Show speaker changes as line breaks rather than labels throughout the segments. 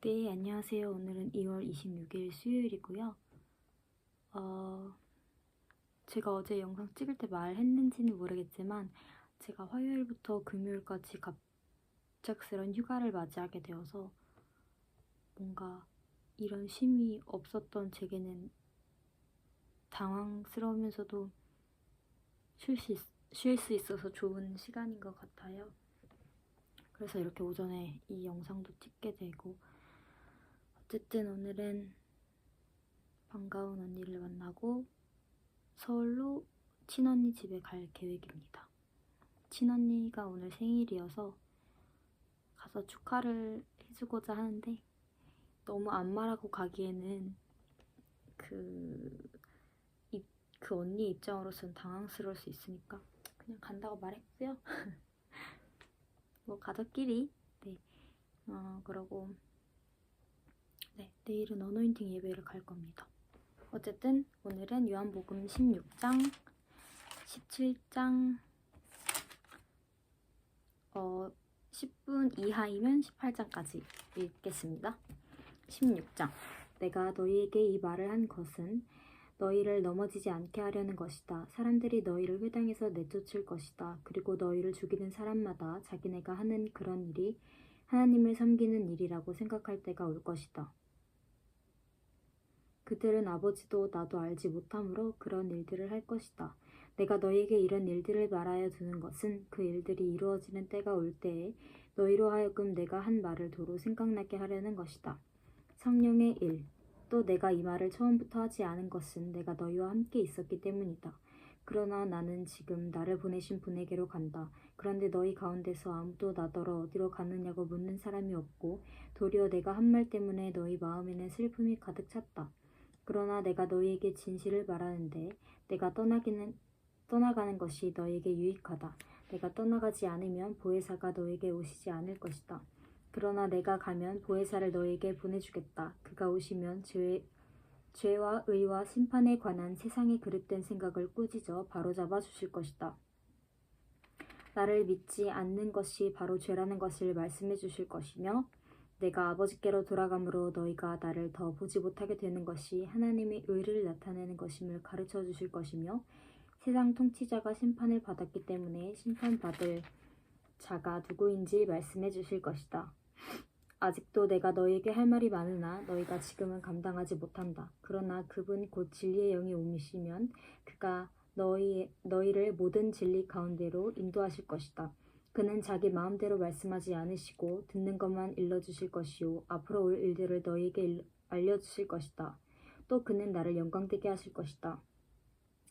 네, 안녕하세요. 오늘은 2월 26일 수요일이고요. 제가 어제 영상 찍을 때 말했는지는 모르겠지만 제가 화요일부터 금요일까지 갑작스런 휴가를 맞이하게 되어서 뭔가 이런 쉼이 없었던 제게는 당황스러우면서도 쉴 수 있어서 좋은 시간인 것 같아요. 그래서 이렇게 오전에 이 영상도 찍게 되고, 어쨌든 오늘은 반가운 언니를 만나고 서울로 친언니 집에 갈 계획입니다. 친언니가 오늘 생일이어서 가서 축하를 해주고자 하는데, 너무 안 말하고 가기에는 그 언니 입장으로서는 당황스러울 수 있으니까 그냥 간다고 말했고요. 뭐 가족끼리. 네. 그러고 네, 내일은 어노인팅 예배를 갈 겁니다. 어쨌든 오늘은 요한복음 16장, 17장, 10분 이하이면 18장까지 읽겠습니다. 16장. 내가 너희에게 이 말을 한 것은 너희를 넘어지지 않게 하려는 것이다. 사람들이 너희를 회당에서 내쫓을 것이다. 그리고 너희를 죽이는 사람마다 자기네가 하는 그런 일이 하나님을 섬기는 일이라고 생각할 때가 올 것이다. 그들은 아버지도 나도 알지 못하므로 그런 일들을 할 것이다. 내가 너희에게 이런 일들을 말하여 두는 것은 그 일들이 이루어지는 때가 올 때에 너희로 하여금 내가 한 말을 도로 생각나게 하려는 것이다. 성령의 일. 또 내가 이 말을 처음부터 하지 않은 것은 내가 너희와 함께 있었기 때문이다. 그러나 나는 지금 나를 보내신 분에게로 간다. 그런데 너희 가운데서 아무도 나더러 어디로 가느냐고 묻는 사람이 없고 도리어 내가 한 말 때문에 너희 마음에는 슬픔이 가득 찼다. 그러나 내가 너희에게 진실을 말하는데 내가 떠나가는 것이 너희에게 유익하다. 내가 떠나가지 않으면 보혜사가 너희에게 오시지 않을 것이다. 그러나 내가 가면 보혜사를 너희에게 보내주겠다. 그가 오시면 죄와 의와 심판에 관한 세상의 그릇된 생각을 꾸짖어 바로잡아 주실 것이다. 나를 믿지 않는 것이 바로 죄라는 것을 말씀해 주실 것이며 내가 아버지께로 돌아가므로 너희가 나를 더 보지 못하게 되는 것이 하나님의 의를 나타내는 것임을 가르쳐 주실 것이며 세상 통치자가 심판을 받았기 때문에 심판받을 자가 누구인지 말씀해 주실 것이다. 아직도 내가 너희에게 할 말이 많으나 너희가 지금은 감당하지 못한다. 그러나 그분 곧 진리의 영이 오시면 그가 너희를 모든 진리 가운데로 인도하실 것이다. 그는 자기 마음대로 말씀하지 않으시고 듣는 것만 일러주실 것이요 앞으로 올 일들을 너희에게 알려주실 것이다. 또 그는 나를 영광되게 하실 것이다.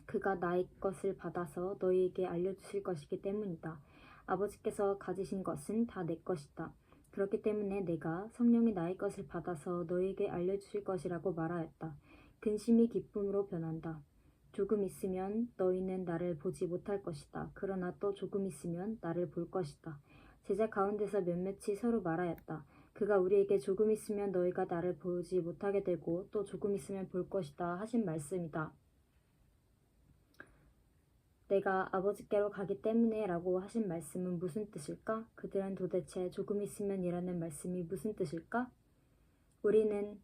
그가 나의 것을 받아서 너희에게 알려주실 것이기 때문이다. 아버지께서 가지신 것은 다 내 것이다. 그렇기 때문에 내가 성령이 나의 것을 받아서 너희에게 알려주실 것이라고 말하였다. 근심이 기쁨으로 변한다. 조금 있으면 너희는 나를 보지 못할 것이다. 그러나 또 조금 있으면 나를 볼 것이다. 제자 가운데서 몇몇이 서로 말하였다. 그가 우리에게 조금 있으면 너희가 나를 보지 못하게 되고 또 조금 있으면 볼 것이다 하신 말씀이다. 내가 아버지께로 가기 때문에 라고 하신 말씀은 무슨 뜻일까? 그들은 도대체 조금 있으면 이라는 말씀이 무슨 뜻일까? 우리는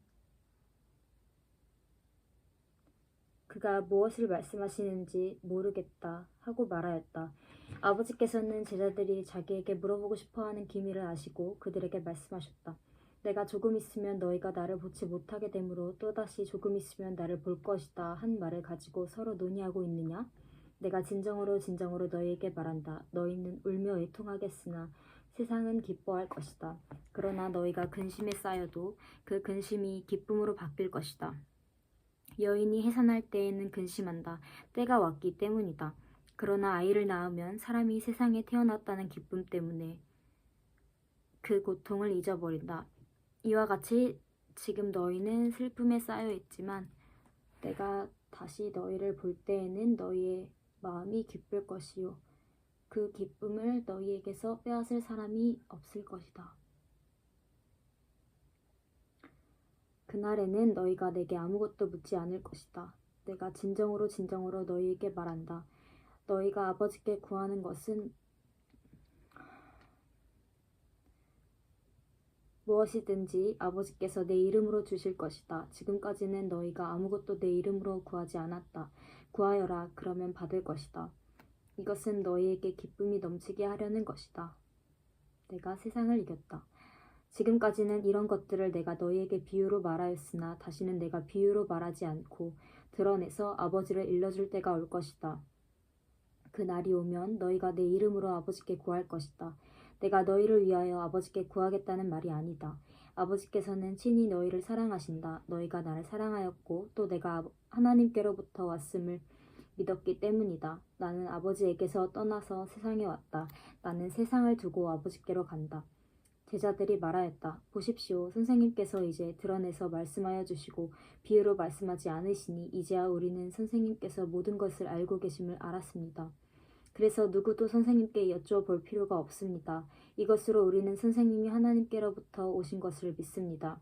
그가 무엇을 말씀하시는지 모르겠다 하고 말하였다. 아버지께서는 제자들이 자기에게 물어보고 싶어하는 기밀을 아시고 그들에게 말씀하셨다. 내가 조금 있으면 너희가 나를 보지 못하게 되므로 또다시 조금 있으면 나를 볼 것이다 한 말을 가지고 서로 논의하고 있느냐? 내가 진정으로 너희에게 말한다. 너희는 울며 애통하겠으나 세상은 기뻐할 것이다. 그러나 너희가 근심에 쌓여도 그 근심이 기쁨으로 바뀔 것이다. 여인이 해산할 때에는 근심한다. 때가 왔기 때문이다. 그러나 아이를 낳으면 사람이 세상에 태어났다는 기쁨 때문에 그 고통을 잊어버린다. 이와 같이 지금 너희는 슬픔에 쌓여 있지만 내가 다시 너희를 볼 때에는 너희의 마음이 기쁠 것이요 그 기쁨을 너희에게서 빼앗을 사람이 없을 것이다. 그날에는 너희가 내게 아무것도 묻지 않을 것이다. 내가 진정으로 너희에게 말한다. 너희가 아버지께 구하는 것은 무엇이든지 아버지께서 내 이름으로 주실 것이다. 지금까지는 너희가 아무것도 내 이름으로 구하지 않았다. 구하여라. 그러면 받을 것이다. 이것은 너희에게 기쁨이 넘치게 하려는 것이다. 내가 세상을 이겼다. 지금까지는 이런 것들을 내가 너희에게 비유로 말하였으나 다시는 내가 비유로 말하지 않고 드러내서 아버지를 일러줄 때가 올 것이다. 그 날이 오면 너희가 내 이름으로 아버지께 구할 것이다. 내가 너희를 위하여 아버지께 구하겠다는 말이 아니다. 아버지께서는 친히 너희를 사랑하신다. 너희가 나를 사랑하였고 또 내가 하나님께로부터 왔음을 믿었기 때문이다. 나는 아버지에게서 떠나서 세상에 왔다. 나는 세상을 두고 아버지께로 간다. 제자들이 말하였다. 보십시오. 선생님께서 이제 드러내서 말씀하여 주시고 비유로 말씀하지 않으시니 이제야 우리는 선생님께서 모든 것을 알고 계심을 알았습니다. 그래서 누구도 선생님께 여쭤볼 필요가 없습니다. 이것으로 우리는 선생님이 하나님께로부터 오신 것을 믿습니다.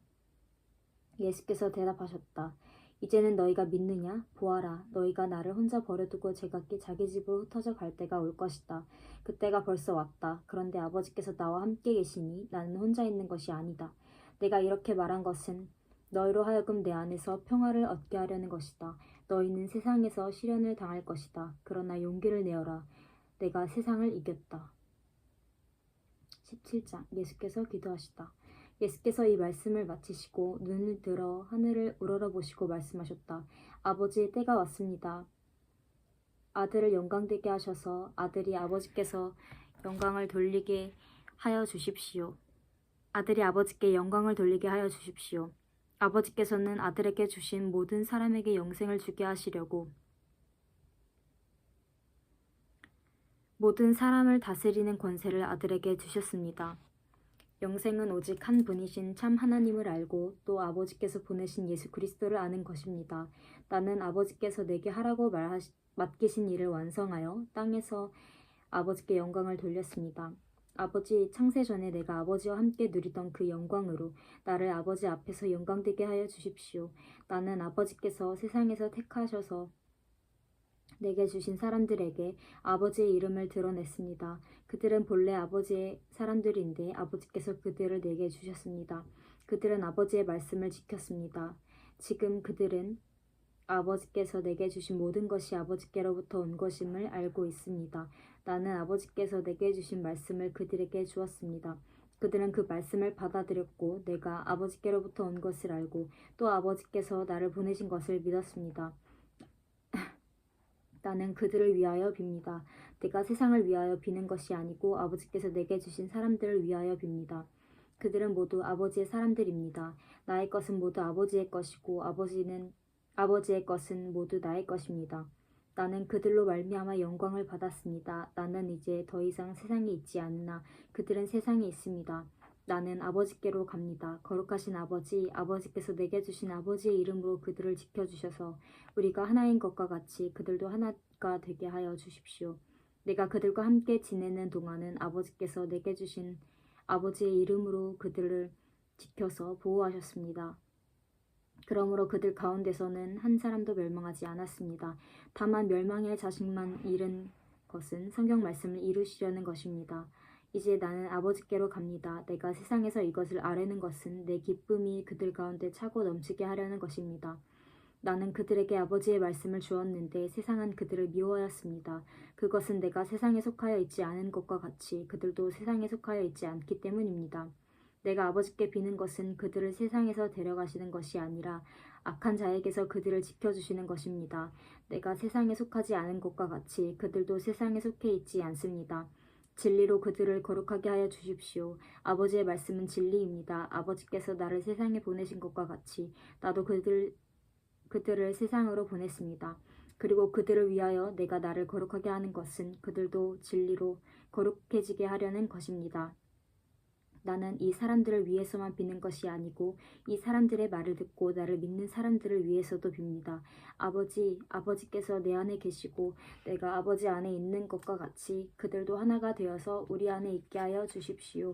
예수께서 대답하셨다. 이제는 너희가 믿느냐? 보아라. 너희가 나를 혼자 버려두고 제각기 자기 집으로 흩어져 갈 때가 올 것이다. 그때가 벌써 왔다. 그런데 아버지께서 나와 함께 계시니 나는 혼자 있는 것이 아니다. 내가 이렇게 말한 것은 너희로 하여금 내 안에서 평화를 얻게 하려는 것이다. 너희는 세상에서 시련을 당할 것이다. 그러나 용기를 내어라. 내가 세상을 이겼다. 17장. 예수께서 기도하시다. 예수께서 이 말씀을 마치시고 눈을 들어 하늘을 우러러보시고 말씀하셨다. 아버지의 때가 왔습니다. 아들을 영광되게 하셔서 아들이 아버지께서 영광을 돌리게 하여 주십시오. 아들이 아버지께 영광을 돌리게 하여 주십시오. 아버지께서는 아들에게 주신 모든 사람에게 영생을 주게 하시려고 모든 사람을 다스리는 권세를 아들에게 주셨습니다. 영생은 오직 한 분이신 참 하나님을 알고 또 아버지께서 보내신 예수 그리스도를 아는 것입니다. 나는 아버지께서 내게 하라고 맡기신 일을 완성하여 땅에서 아버지께 영광을 돌렸습니다. 아버지 창세 전에 내가 아버지와 함께 누리던 그 영광으로 나를 아버지 앞에서 영광되게 하여 주십시오. 나는 아버지께서 세상에서 택하셔서 내게 주신 사람들에게 아버지의 이름을 드러냈습니다. 그들은 본래 아버지의 사람들인데 아버지께서 그들을 내게 주셨습니다. 그들은 아버지의 말씀을 지켰습니다. 지금 그들은 아버지께서 내게 주신 모든 것이 아버지께로부터 온 것임을 알고 있습니다. 나는 아버지께서 내게 주신 말씀을 그들에게 주었습니다. 그들은 그 말씀을 받아들였고 내가 아버지께로부터 온 것을 알고 또 아버지께서 나를 보내신 것을 믿었습니다. 나는 그들을 위하여 빕니다. 내가 세상을 위하여 비는 것이 아니고 아버지께서 내게 주신 사람들을 위하여 빕니다. 그들은 모두 아버지의 사람들입니다. 나의 것은 모두 아버지의 것이고 아버지의 것은 모두 나의 것입니다. 나는 그들로 말미암아 영광을 받았습니다. 나는 이제 더 이상 세상에 있지 않으나 그들은 세상에 있습니다. 나는 아버지께로 갑니다. 거룩하신 아버지, 아버지께서 내게 주신 아버지의 이름으로 그들을 지켜주셔서 우리가 하나인 것과 같이 그들도 하나가 되게 하여 주십시오. 내가 그들과 함께 지내는 동안은 아버지께서 내게 주신 아버지의 이름으로 그들을 지켜서 보호하셨습니다. 그러므로 그들 가운데서는 한 사람도 멸망하지 않았습니다. 다만 멸망의 자식만 잃은 것은 성경 말씀을 이루시려는 것입니다. 이제 나는 아버지께로 갑니다. 내가 세상에서 이것을 아뢰는 것은 내 기쁨이 그들 가운데 차고 넘치게 하려는 것입니다. 나는 그들에게 아버지의 말씀을 주었는데 세상은 그들을 미워하였습니다. 그것은 내가 세상에 속하여 있지 않은 것과 같이 그들도 세상에 속하여 있지 않기 때문입니다. 내가 아버지께 비는 것은 그들을 세상에서 데려가시는 것이 아니라 악한 자에게서 그들을 지켜주시는 것입니다. 내가 세상에 속하지 않은 것과 같이 그들도 세상에 속해 있지 않습니다. 진리로 그들을 거룩하게 하여 주십시오. 아버지의 말씀은 진리입니다. 아버지께서 나를 세상에 보내신 것과 같이 나도 그들을 세상으로 보냈습니다. 그리고 그들을 위하여 내가 나를 거룩하게 하는 것은 그들도 진리로 거룩해지게 하려는 것입니다. 나는 이 사람들을 위해서만 비는 것이 아니고 이 사람들의 말을 듣고 나를 믿는 사람들을 위해서도 빕니다. 아버지께서 내 안에 계시고 내가 아버지 안에 있는 것과 같이 그들도 하나가 되어서 우리 안에 있게 하여 주십시오.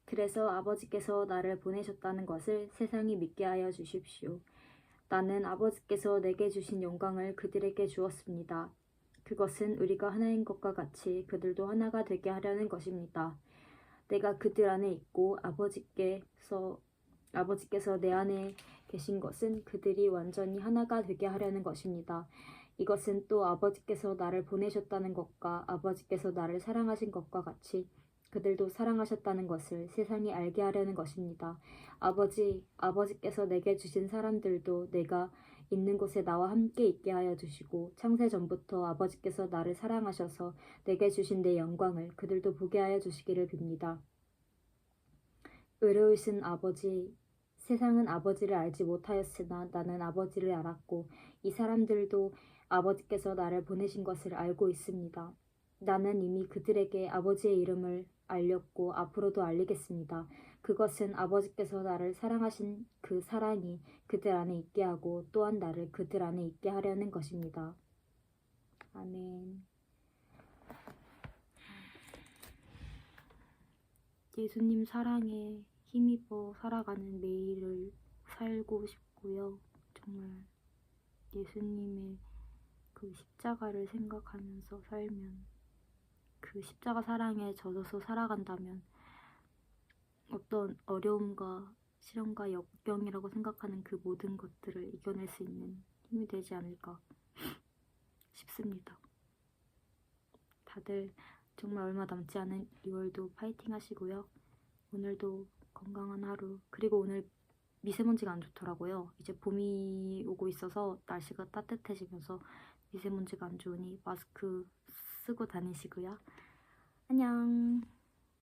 그래서 아버지께서 나를 보내셨다는 것을 세상이 믿게 하여 주십시오. 나는 아버지께서 내게 주신 영광을 그들에게 주었습니다. 그것은 우리가 하나인 것과 같이 그들도 하나가 되게 하려는 것입니다. 내가 그들 안에 있고 아버지께서 내 안에 계신 것은 그들이 완전히 하나가 되게 하려는 것입니다. 이것은 또 아버지께서 나를 보내셨다는 것과 아버지께서 나를 사랑하신 것과 같이 그들도 사랑하셨다는 것을 세상이 알게 하려는 것입니다. 아버지께서 내게 주신 사람들도 내가 있는 곳에 나와 함께 있게 하여 주시고 창세 전부터 아버지께서 나를 사랑하셔서 내게 주신 내 영광을 그들도 보게 하여 주시기를 빕니다. 의로우신 아버지, 세상은 아버지를 알지 못하였으나 나는 아버지를 알았고 이 사람들도 아버지께서 나를 보내신 것을 알고 있습니다. 나는 이미 그들에게 아버지의 이름을 알렸고 앞으로도 알리겠습니다. 그것은 아버지께서 나를 사랑하신 그 사랑이 그들 안에 있게 하고 또한 나를 그들 안에 있게 하려는 것입니다. 아멘. 예수님 사랑에 힘입어 살아가는 매일을 살고 싶고요. 정말 예수님의 그 십자가를 생각하면서 살면, 그 십자가 사랑에 젖어서 살아간다면 어떤 어려움과 시련과 역경이라고 생각하는 그 모든 것들을 이겨낼 수 있는 힘이 되지 않을까 싶습니다. 다들 정말 얼마 남지 않은 2월도 파이팅 하시고요. 오늘도 건강한 하루, 그리고 오늘 미세먼지가 안 좋더라고요. 이제 봄이 오고 있어서 날씨가 따뜻해지면서 미세먼지가 안 좋으니 마스크 쓰고 다니시고요. 안녕.